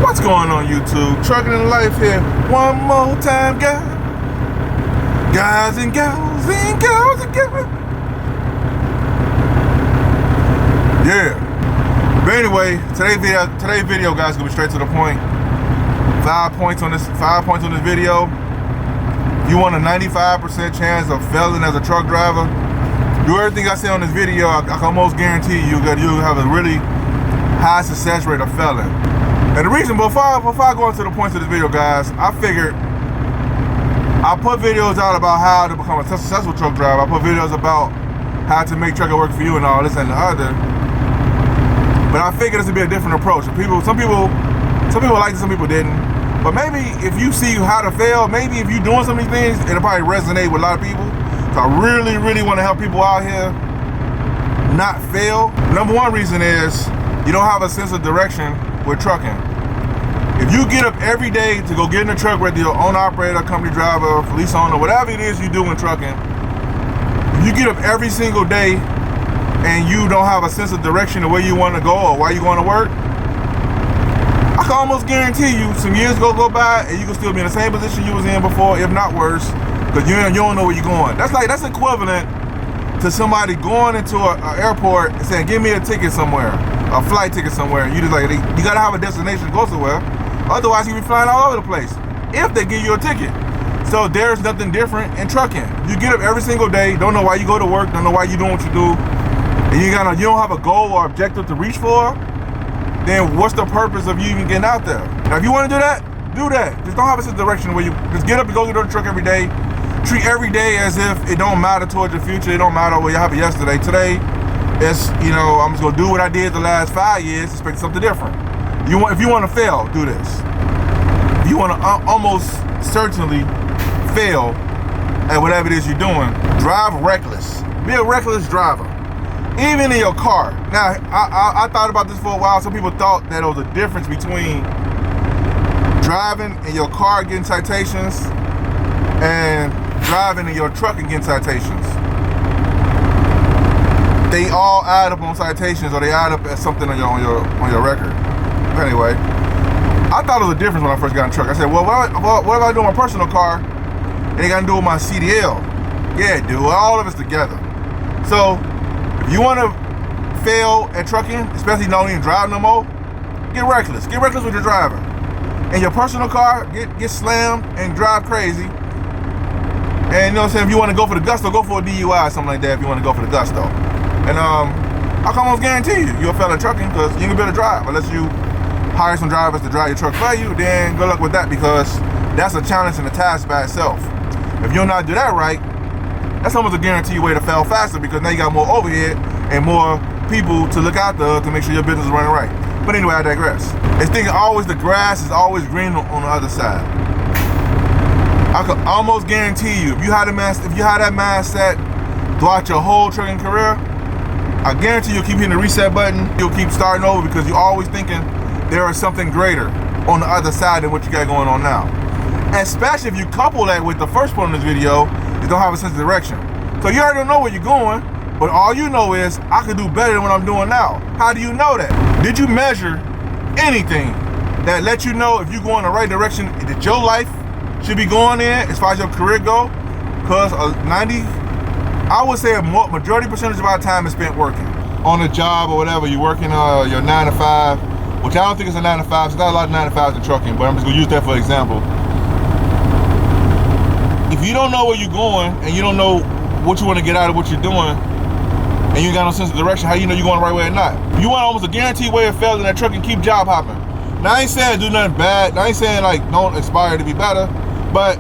What's going on YouTube? Trucking in Life here. One more time, guys. Guys and gals and girls together. Yeah. But anyway, today's video, guys, gonna be straight to the point. 5 points on this video. You want a 95% chance of failing as a truck driver. Do everything I say on this video, I can almost guarantee you'll have a really high success rate of failing. And the reason, before I go into the points of this video, guys, I figured I'll put videos out about how to become a successful truck driver. I put videos about how to make trucking work for you and all this and the other. But I figured this would be a different approach. Some people liked it, some people didn't. But maybe if you see how to fail, maybe if you're doing some of these things, it'll probably resonate with a lot of people. So I really, really want to help people out here not fail. Number one reason is you don't have a sense of direction with trucking. If you get up every day to go get in the truck, whether you're owner operator, company driver, lease owner, whatever it is you do in trucking, if you get up every single day and you don't have a sense of direction of where you want to go or why you're going to work, I can almost guarantee you some years go by and you can still be in the same position you was in before, if not worse, because you don't know where you're going. That's equivalent to somebody going into an airport and saying, give me a ticket somewhere, a flight ticket somewhere. You just like, you gotta have a destination to go somewhere. Otherwise you'll be flying all over the place if they give you a ticket. So there's nothing different in trucking. You get up every single day, don't know why you go to work, don't know why you doing what you do, and you don't have a goal or objective to reach for, then what's the purpose of you even getting out there? Now if you want to do that, do that. Just don't have a sense of direction where you just get up and go to the truck every day. Treat every day as if it don't matter towards your future. It don't matter what happened yesterday. Today, it's, I'm just gonna do what I did the last 5 years, expect something different. If you want to fail, do this. If you want to almost certainly fail at whatever it is you're doing, drive reckless. Be a reckless driver, even in your car. Now, I thought about this for a while. Some people thought that there was a difference between driving in your car getting citations and driving in your truck and getting citations. They all add up on citations, or they add up as something on your record. Anyway, I thought it was a difference when I first got in the truck. I said, well, what if I do my personal car and they got to do with my CDL? Yeah, dude, all of us together. So if you want to fail at trucking, especially not even drive no more, get reckless. Get reckless with your driving. In your personal car, get slammed and drive crazy. And you know what I'm saying, if you want to go for the gusto, go for a DUI or something like that if you want to go for the gusto. And I can almost guarantee you'll fail at trucking because you ain't gonna be able to drive unless you hire some drivers to drive your truck for you. Then good luck with that, because that's a challenge and a task by itself. If you don't know how to do that right, that's almost a guaranteed way to fail faster, because now you got more overhead and more people to look after to make sure your business is running right. But anyway, I digress. It's thinking always the grass is always green on the other side. I could almost guarantee you, if you had that mindset throughout your whole trucking career, I guarantee you'll keep hitting the reset button. You'll keep starting over because you're always thinking there is something greater on the other side than what you got going on now. Especially if you couple that with the first point of this video, you don't have a sense of direction. So you already don't know where you're going, but all you know is, I could do better than what I'm doing now. How do you know that? Did you measure anything that let you know if you go in the right direction that your life should be going in as far as your career go? Because I would say a majority percentage of our time is spent working on a job or whatever. You're working your 9 to 5, which I don't think is a 9 to 5. There's not a lot of 9 to 5s in trucking, but I'm just gonna use that for example. If you don't know where you're going and you don't know what you want to get out of what you're doing, and you ain't got no sense of direction, how you know you're going the right way or not? You want almost a guaranteed way of failing that truck and keep job hopping. Now I ain't saying do nothing bad. I ain't saying like don't aspire to be better, but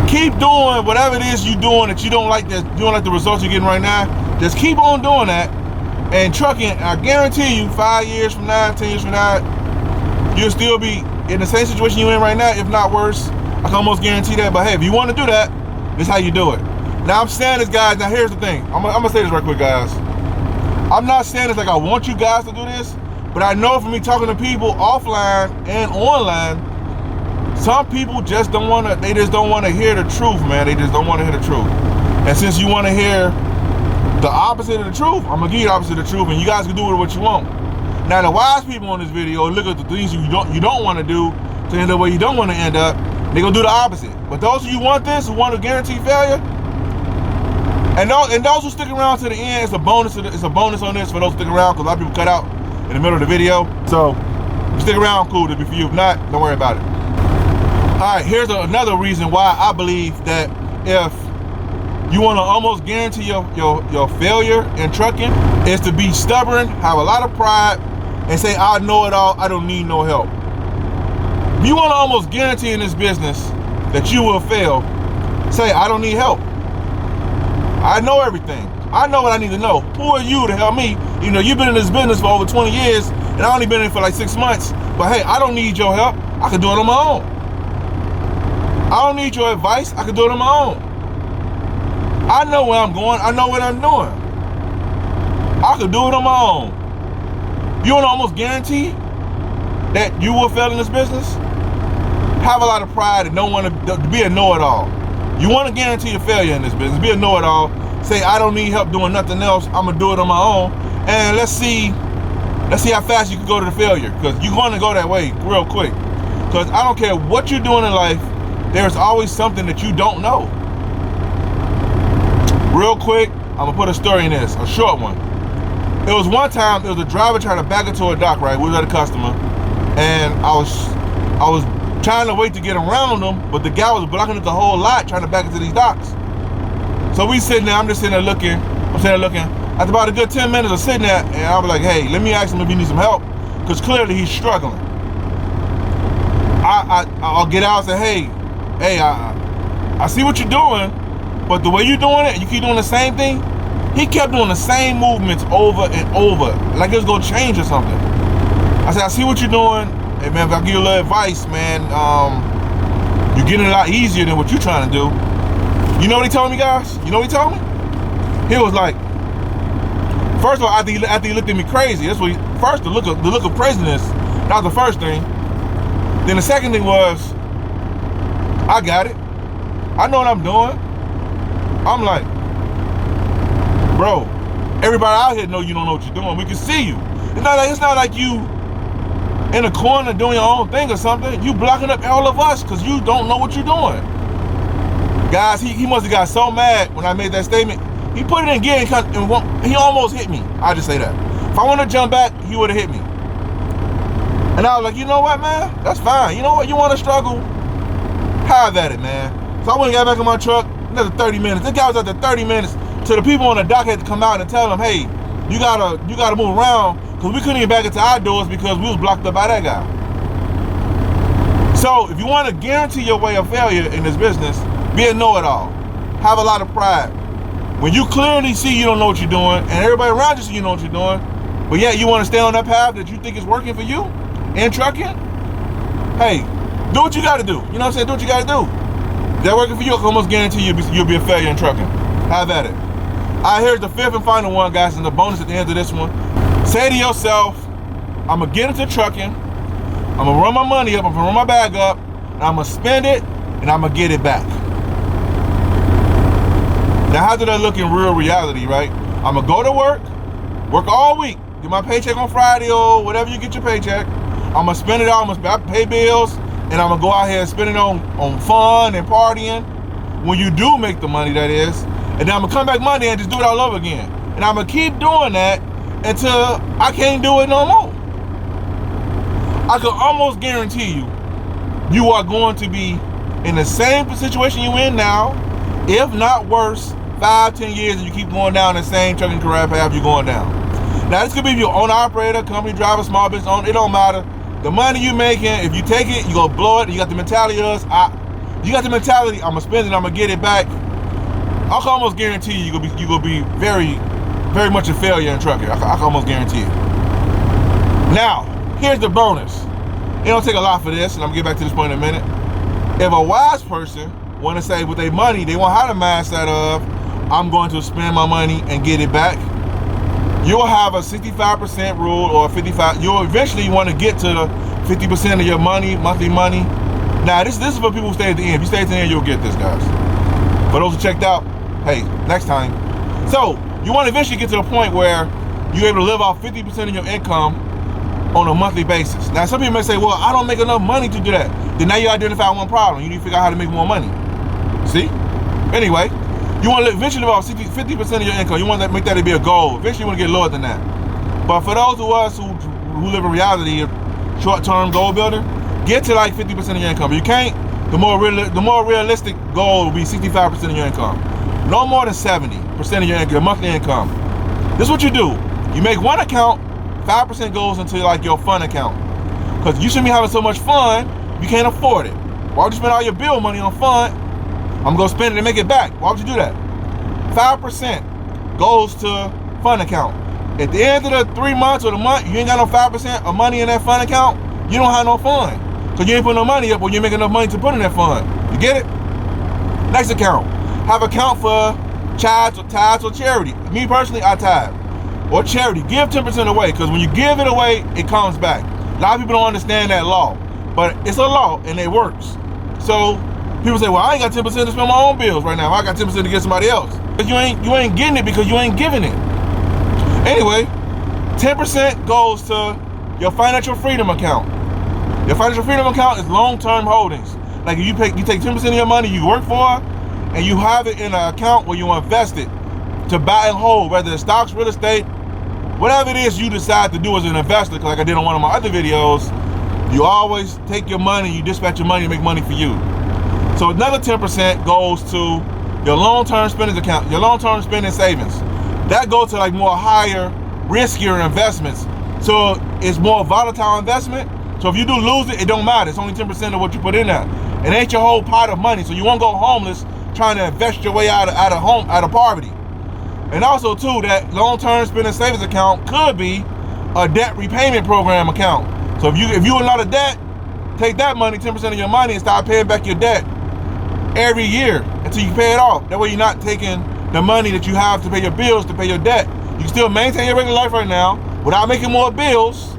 keep doing whatever it is you're doing that you don't like the results you're getting right now. Just keep on doing that. And trucking, I guarantee you, 5 years from now, 10 years from now, you'll still be in the same situation you're in right now, if not worse. I can almost guarantee that. But hey, if you want to do that, this is how you do it. Now I'm saying this, guys. Now here's the thing. I'm gonna say this right quick, guys. I'm not saying this like I want you guys to do this, but I know from me talking to people offline and online, some people just don't want to. They just don't want to hear the truth, man. They just don't want to hear the truth. And since you want to hear the opposite of the truth, I'm gonna give you the opposite of the truth, and you guys can do with it what you want. Now the wise people on this video look at the things you don't want to do to end up where you don't want to end up. They're gonna do the opposite. But those of you who want this, who want to guarantee failure, and those who stick around to the end, it's a bonus. It's a bonus on this for those who stick around, because a lot of people cut out in the middle of the video. So if you stick around, cool. To be for you. If not, don't worry about it. All right, here's another reason why I believe that if you want to almost guarantee your failure in trucking, is to be stubborn, have a lot of pride, and say, I know it all, I don't need no help. If you want to almost guarantee in this business that you will fail, say, I don't need help. I know everything. I know what I need to know. Who are you to help me? You know, you've been in this business for over 20 years, and I only been in it for like 6 months. But hey, I don't need your help. I can do it on my own. I don't need your advice. I can do it on my own. I know where I'm going. I know what I'm doing. I can do it on my own. You want to almost guarantee that you will fail in this business? Have a lot of pride and don't want to be a know-it-all. You want to guarantee your failure in this business. Be a know-it-all. Say, I don't need help doing nothing else. I'm going to do it on my own. And let's see how fast you can go to the failure. Because you're going to go that way real quick. Because I don't care what you're doing in life, there's always something that you don't know. Real quick, I'm going to put a story in this, a short one. It was one time, there was a driver trying to back into a dock, right? We was at a customer. And I was trying to wait to get around them, but the guy was blocking up the whole lot trying to back into these docks. So we sitting there, I'm just sitting there looking. After about a good 10 minutes of sitting there, and I was like, hey, let me ask him if he needs some help, because clearly he's struggling. I'll get out and say, hey, I see what you're doing, but the way you're doing it, you keep doing the same thing. He kept doing the same movements over and over, like it was gonna change or something. I said, I see what you're doing. Hey man, if I give you a little advice, man, you're getting a lot easier than what you're trying to do. You know what he told me, guys? You know what he told me? He was like, first of all, after he looked at me crazy, that's what first, the look of craziness, that was the first thing. Then the second thing was, I got it. I know what I'm doing. I'm like, bro, everybody out here know you don't know what you're doing. We can see you. It's not like you in a corner doing your own thing or something. You blocking up all of us because you don't know what you're doing. Guys, he must have got so mad when I made that statement. He put it in gear and he almost hit me. I'll just say that. If I want to jump back, he would have hit me. And I was like, you know what, man? That's fine. You know what? You want to struggle? Have at it, man. So I went and got back in my truck, another 30 minutes. This guy was out there 30 minutes till the people on the dock had to come out and tell him, hey, you gotta move around, because we couldn't get back into our doors because we was blocked up by that guy. So if you want to guarantee your way of failure in this business, be a know-it-all. Have a lot of pride. When you clearly see you don't know what you're doing, and everybody around you see you know what you're doing, but yet you want to stay on that path that you think is working for you in trucking, hey, do what you got to do. You know what I'm saying? Do what you got to do. If that working for you, I can almost guarantee you'll be a failure in trucking. Have at it. All right, here's the fifth and final one, guys, and the bonus at the end of this one. Say to yourself, I'm going to get into trucking, I'm going to run my money up, I'm going to run my bag up, and I'm going to spend it, and I'm going to get it back. Now, how did that look in real reality, right? I'm going to go to work all week, get my paycheck on Friday or whatever you get your paycheck. I'm going to spend it all, I'm going to pay bills, and I'm going to go out here and spend it on fun and partying, when you do make the money, that is. And then I'm going to come back Monday and just do it all over again. And I'm going to keep doing that until I can't do it no more. I can almost guarantee you are going to be in the same situation you're in now, if not worse, 5-10 years, and you keep going down the same trucking career path you're going down. Now, this could be your own operator, company driver, small business owner. It don't matter. The money you're making, if you take it, you're going to blow it. You got the mentality of you got the mentality, I'm going to spend it, I'm going to get it back. I can almost guarantee you're gonna be very, very much a failure in trucking. I can almost guarantee it. Now, here's the bonus. It don't take a lot for this, and I'm gonna get back to this point in a minute. If a wise person want to say with their money, they want to have the mindset of, I'm going to spend my money and get it back, you'll have a 65% rule, or 55. You'll eventually want to get to the 50% of your money, monthly money. Now, this is for people who stay at the end. If you stay at the end, you'll get this, guys. For those who checked out, hey, next time. So, you want to eventually get to the point where you're able to live off 50% of your income on a monthly basis. Now, some people may say, well, I don't make enough money to do that. Then now you identify one problem. You need to figure out how to make more money. See? Anyway, you want to eventually live off 50% of your income. You want to make that to be a goal. Eventually, you want to get lower than that. But for those of us who live in reality, short-term goal builder, get to like 50% of your income. If you can't, the more realistic goal will be 65% of your income. No more than 70% of your monthly income. This is what you do. You make one account, 5% goes into like your fun account. Because you shouldn't be having so much fun, you can't afford it. Why would you spend all your bill money on fun? I'm going to spend it and make it back. Why would you do that? 5% goes to fun account. At the end of the 3 months or the month, you ain't got no 5% of money in that fun account, you don't have no fun. Because you ain't putting no money up or you ain't making enough money to put in that fund. You get it? Next account. Have account for tithes or charity. Me personally, I tithe. Or charity. Give 10% away. Because when you give it away, it comes back. A lot of people don't understand that law. But it's a law and it works. So people say, well, I ain't got 10% to spend my own bills right now. I got 10% to give somebody else. But you ain't getting it because you ain't giving it. Anyway, 10% goes to your financial freedom account. Your financial freedom account is long-term holdings. Like you take 10% of your money you work for, and you have it in an account where you invest it to buy and hold, whether it's stocks, real estate, whatever it is you decide to do as an investor. Like I did on one of my other videos, you always take your money, you dispatch your money to make money for you. So another 10% goes to your long-term spending account, your long-term spending savings. That goes to like more higher, riskier investments. So it's more volatile investment. So if you do lose it, it don't matter. It's only 10% of what you put in there. It ain't your whole pot of money. So you won't go homeless trying to invest your way out of poverty. And also too, that long-term spending savings account could be a debt repayment program account. So if you're in a lot of debt, take that money, 10% of your money, and start paying back your debt every year until you pay it off. That way you're not taking the money that you have to pay your bills to pay your debt. You can still maintain your regular life right now without making more bills.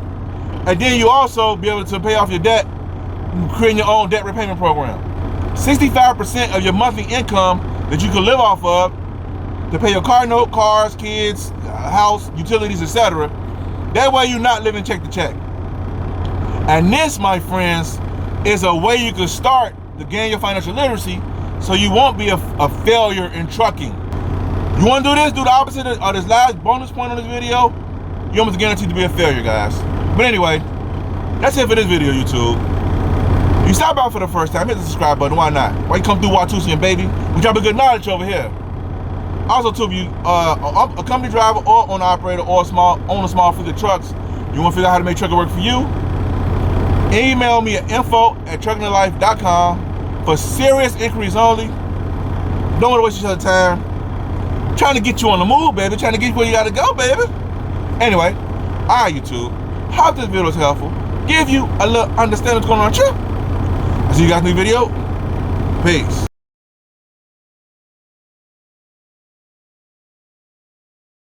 And then you also be able to pay off your debt, creating your own debt repayment program. 65% of your monthly income that you can live off of to pay your car note, cars, kids, house, utilities, etc. That way you're not living check to check. And this, my friends, is a way you can start to gain your financial literacy so you won't be a failure in trucking. You want to do this? Do the opposite of this last bonus point on this video? You're almost guaranteed to be a failure, guys. But anyway, that's it for this video, YouTube. If you stop by for the first time, hit the subscribe button. Why not? Why you come through Watusi and baby? We drop a good knowledge over here. Also, too, if you a company driver or owner operator or own a small fleet of trucks, you want to figure out how to make trucking work for you? Email me at info@truckingthelife.com for serious inquiries only. Don't want to waste each other's time. Trying to get you on the move, baby. Trying to get you where you gotta go, baby. Anyway, alright, YouTube. Hope this video was helpful. Give you a little understanding of what's going on with you. I'll see you guys in the video. Peace.